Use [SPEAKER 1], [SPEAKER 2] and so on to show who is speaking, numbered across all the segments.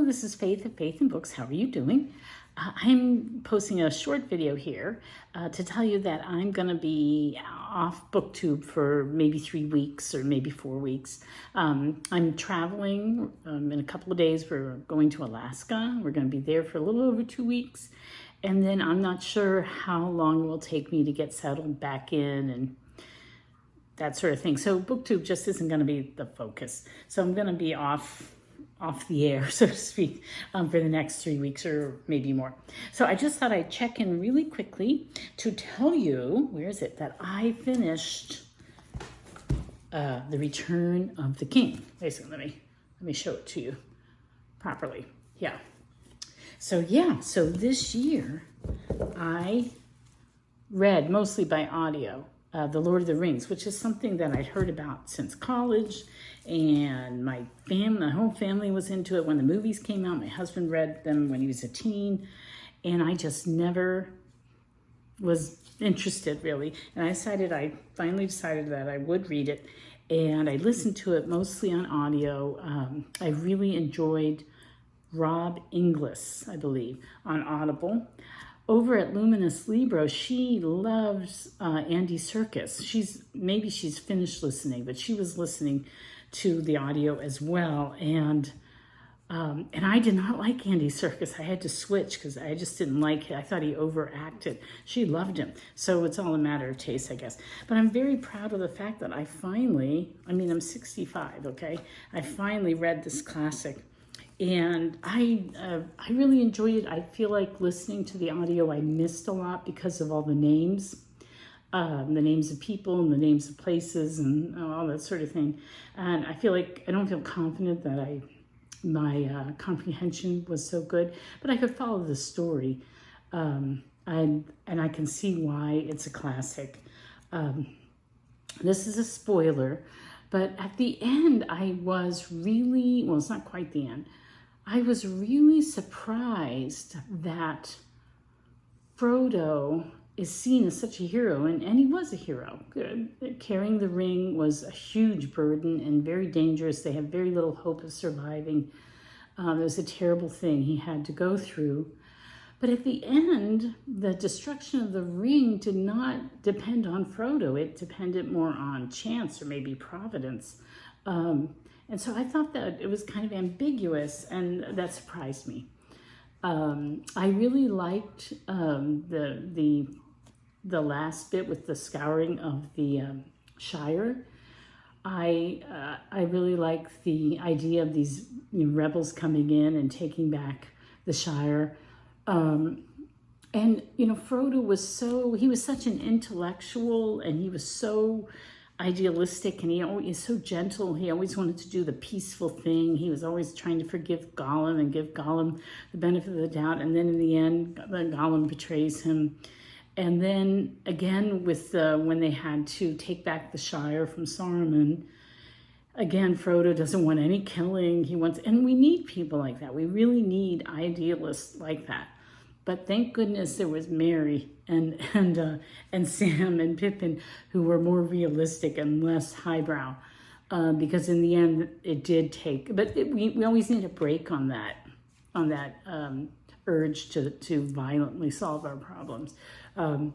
[SPEAKER 1] this is Faith at Faith and Books. How are you doing? I'm posting a short video here to tell you that I'm going to be off BookTube for maybe 3 weeks or maybe 4 weeks. I'm traveling in a couple of days. We're going to Alaska. We're going to be there for a little over 2 weeks. And then I'm not sure how long it will take me to get settled back in and that sort of thing. So BookTube just isn't going to be the focus. So I'm going to be off the air, so to speak, for the next 3 weeks or maybe more. So I just thought I'd check in really quickly to tell you, where is it, that I finished The Return of the King. Basically, let me show it to you properly. Yeah. So this year I read mostly by audio The Lord of the Rings, which is something that I'd heard about since college, and my whole family was into it when the movies came out. My husband read them when he was a teen, and I just never was interested really. And I finally decided that I would read it, and I listened to it mostly on audio. I really enjoyed Rob Inglis, I believe, on Audible. Over at Luminous Libro, she loves Andy Serkis. Maybe she's finished listening, but she was listening to the audio as well. And I did not like Andy Serkis. I had to switch because I just didn't like it. I thought he overacted. She loved him. So it's all a matter of taste, I guess. But I'm very proud of the fact that I'm 65, okay? I finally read this classic. And I really enjoyed it. I feel like listening to the audio, I missed a lot because of all the names of people and the names of places and all that sort of thing. And I feel like I don't feel confident that my comprehension was so good, but I could follow the story. And I can see why it's a classic. This is a spoiler, but at the end, it's not quite the end. I was really surprised that Frodo is seen as such a hero, and he was a hero. Carrying the ring was a huge burden and very dangerous. They had very little hope of surviving. It was a terrible thing he had to go through. But at the end, the destruction of the ring did not depend on Frodo. It depended more on chance or maybe providence. And so I thought that it was kind of ambiguous, and that surprised me. I really liked the last bit with the scouring of the Shire. I really like the idea of these rebels coming in and taking back the Shire. And Frodo was such an intellectual, and he was so idealistic, and he always so gentle. He always wanted to do the peaceful thing. He was always trying to forgive Gollum and give Gollum the benefit of the doubt. And then in the end, Gollum betrays him. And then again, when they had to take back the Shire from Saruman, again, Frodo doesn't want any killing. And we need people like that. We really need idealists like that. But thank goodness there was Merry and Sam and Pippin, who were more realistic and less highbrow, because in the end it did take. But we always need a break on that urge to violently solve our problems. And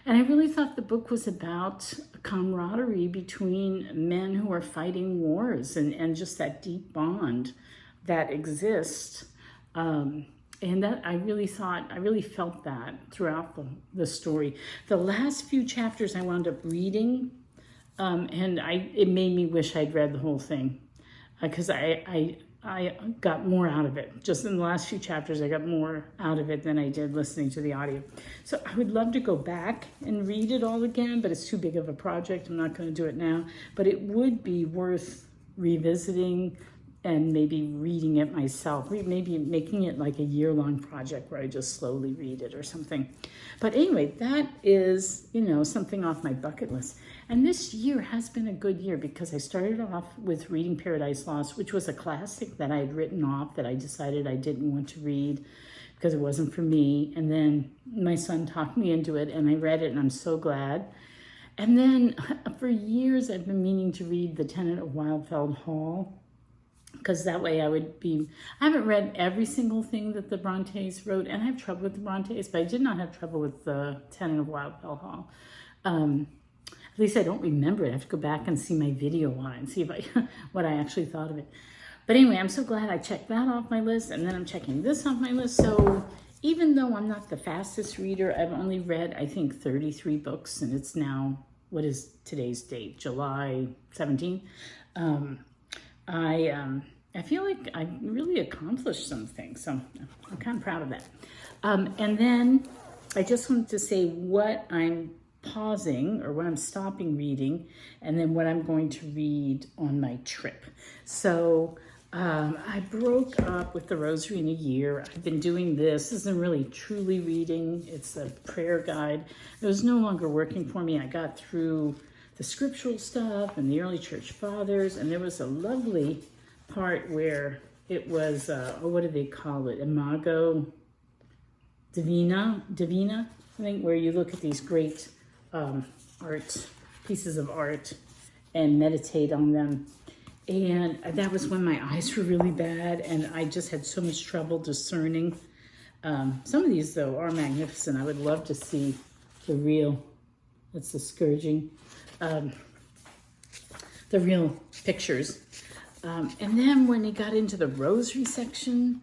[SPEAKER 1] I really thought the book was about camaraderie between men who are fighting wars and just that deep bond that exists. And that I really felt that throughout the story. The last few chapters I wound up reading, and it made me wish I'd read the whole thing, because I got more out of it. Just in the last few chapters, I got more out of it than I did listening to the audio. So I would love to go back and read it all again, but it's too big of a project. I'm not going to do it now, but it would be worth revisiting and maybe reading it myself, maybe making it like a year-long project where I just slowly read it or something. But anyway, that is, something off my bucket list. And this year has been a good year because I started off with reading Paradise Lost, which was a classic that I had written off, that I decided I didn't want to read because it wasn't for me. And then my son talked me into it, and I read it, and I'm so glad. And then for years, I've been meaning to read The Tenant of Wildfell Hall, because that way I haven't read every single thing that the Brontes wrote, and I have trouble with the Brontes, but I did not have trouble with the Tenant of Wild Bell Hall. At least I don't remember it. I have to go back and see my video on it and see what I actually thought of it. But anyway, I'm so glad I checked that off my list, and then I'm checking this off my list. So even though I'm not the fastest reader, I've only read, I think, 33 books, and it's now, what is today's date? July 17th. I feel like I really accomplished some things, so I'm kind of proud of that. And then I just wanted to say what I'm pausing or what I'm stopping reading, and then what I'm going to read on my trip. So I broke up with the Rosary in a year. I've been doing this. This isn't really truly reading. It's a prayer guide. It was no longer working for me. I got through the scriptural stuff and the early church fathers, and there was a lovely part where it was, what do they call it? Imago Divina, I think, where you look at these great pieces of art and meditate on them. And that was when my eyes were really bad, and I just had so much trouble discerning. Some of these, though, are magnificent. I would love to see the real, that's the scourging, the real pictures. And then when he got into the rosary section,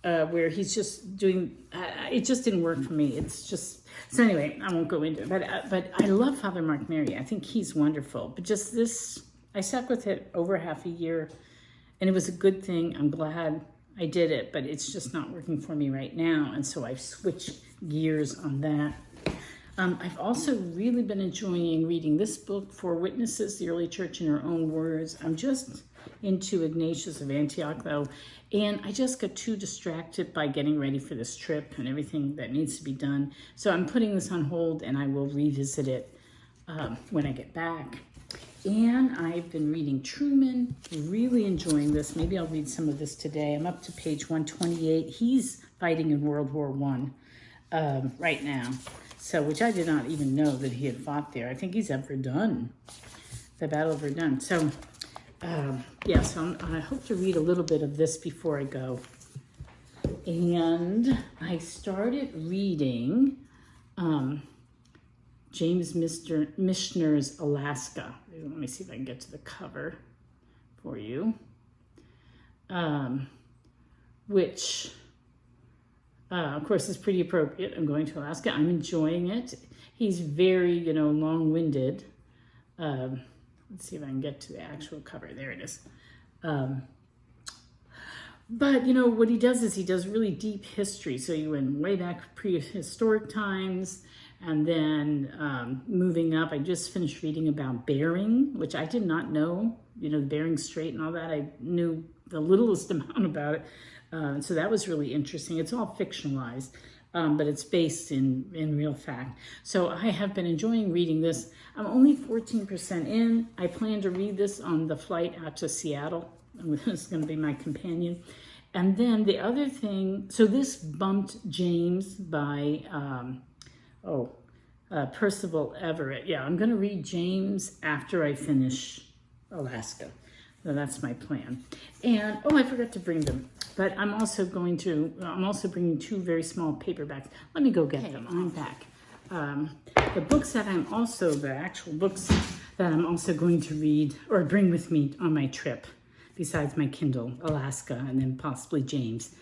[SPEAKER 1] where he's just doing, it just didn't work for me. It's just, so anyway, I won't go into it. But I love Father Mark Mary. I think he's wonderful. But just this, I stuck with it over half a year, and it was a good thing. I'm glad I did it, but it's just not working for me right now. And so I've switched gears on that. I've also really been enjoying reading this book, Four Witnesses, the Early Church in Her Own Words. I'm just into Ignatius of Antioch, though, and I just got too distracted by getting ready for this trip and everything that needs to be done. So I'm putting this on hold, and I will revisit it when I get back. And I've been reading Truman, really enjoying this. Maybe I'll read some of this today. I'm up to page 128. He's fighting in World War I right now. So, which I did not even know that he had fought there. I think he's at Verdun, the Battle of Verdun. So, yeah, so I hope to read a little bit of this before I go. And I started reading James Michener's Alaska. Let me see if I can get to the cover for you. Which... of course, it's pretty appropriate. I'm going to Alaska. I'm enjoying it. He's very, long-winded. Let's see if I can get to the actual cover. There it is. But, what he does is he does really deep history. So you went way back prehistoric times, and then moving up. I just finished reading about Bering, which I did not know. The Bering Strait and all that. I knew the littlest amount about it. So that was really interesting. It's all fictionalized, but it's based in real fact. So I have been enjoying reading this. I'm only 14% in. I plan to read this on the flight out to Seattle. This is going to be my companion. And then the other thing, so this bumped James by, Percival Everett. Yeah, I'm going to read James after I finish Alaska. So that's my plan. And, I forgot to bring them. But I'm also bringing two very small paperbacks. Let me go get them. I'm back. The actual books that I'm also going to read or bring with me on my trip, besides my Kindle, Alaska, and then possibly James.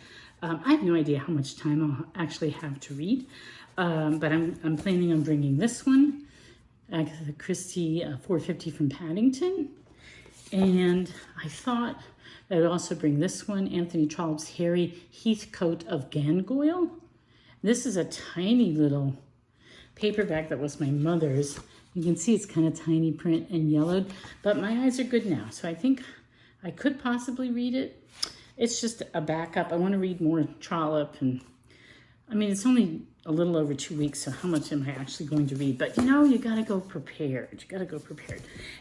[SPEAKER 1] I have no idea how much time I'll actually have to read, but I'm planning on bringing this one, Agatha Christie, 450 from Paddington. And I thought I would also bring this one, Anthony Trollope's Harry Heathcote of Gangoil. This is a tiny little paperback that was my mother's. You can see it's kind of tiny print and yellowed, but my eyes are good now, so I think I could possibly read it. It's just a backup. I want to read more Trollope, and it's only a little over 2 weeks, so how much am I actually going to read? But you got to go prepared.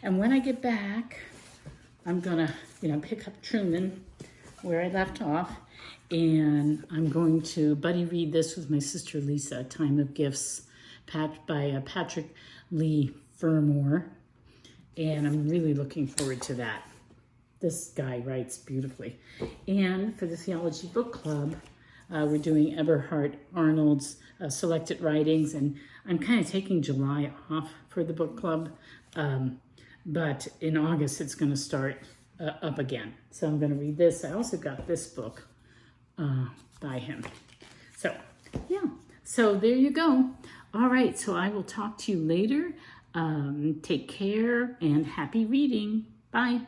[SPEAKER 1] And when I get back, I'm gonna, pick up Truman where I left off, and I'm going to buddy read this with my sister Lisa, Time of Gifts, by Patrick Lee Fermor, and I'm really looking forward to that. This guy writes beautifully. And for the Theology Book Club, we're doing Eberhard Arnold's selected writings, and I'm kind of taking July off for the book club, but in August it's going to start up again. So I'm going to read this. I also got this book by him. So, yeah. So there you go. All right. So I will talk to you later. Take care and happy reading. Bye.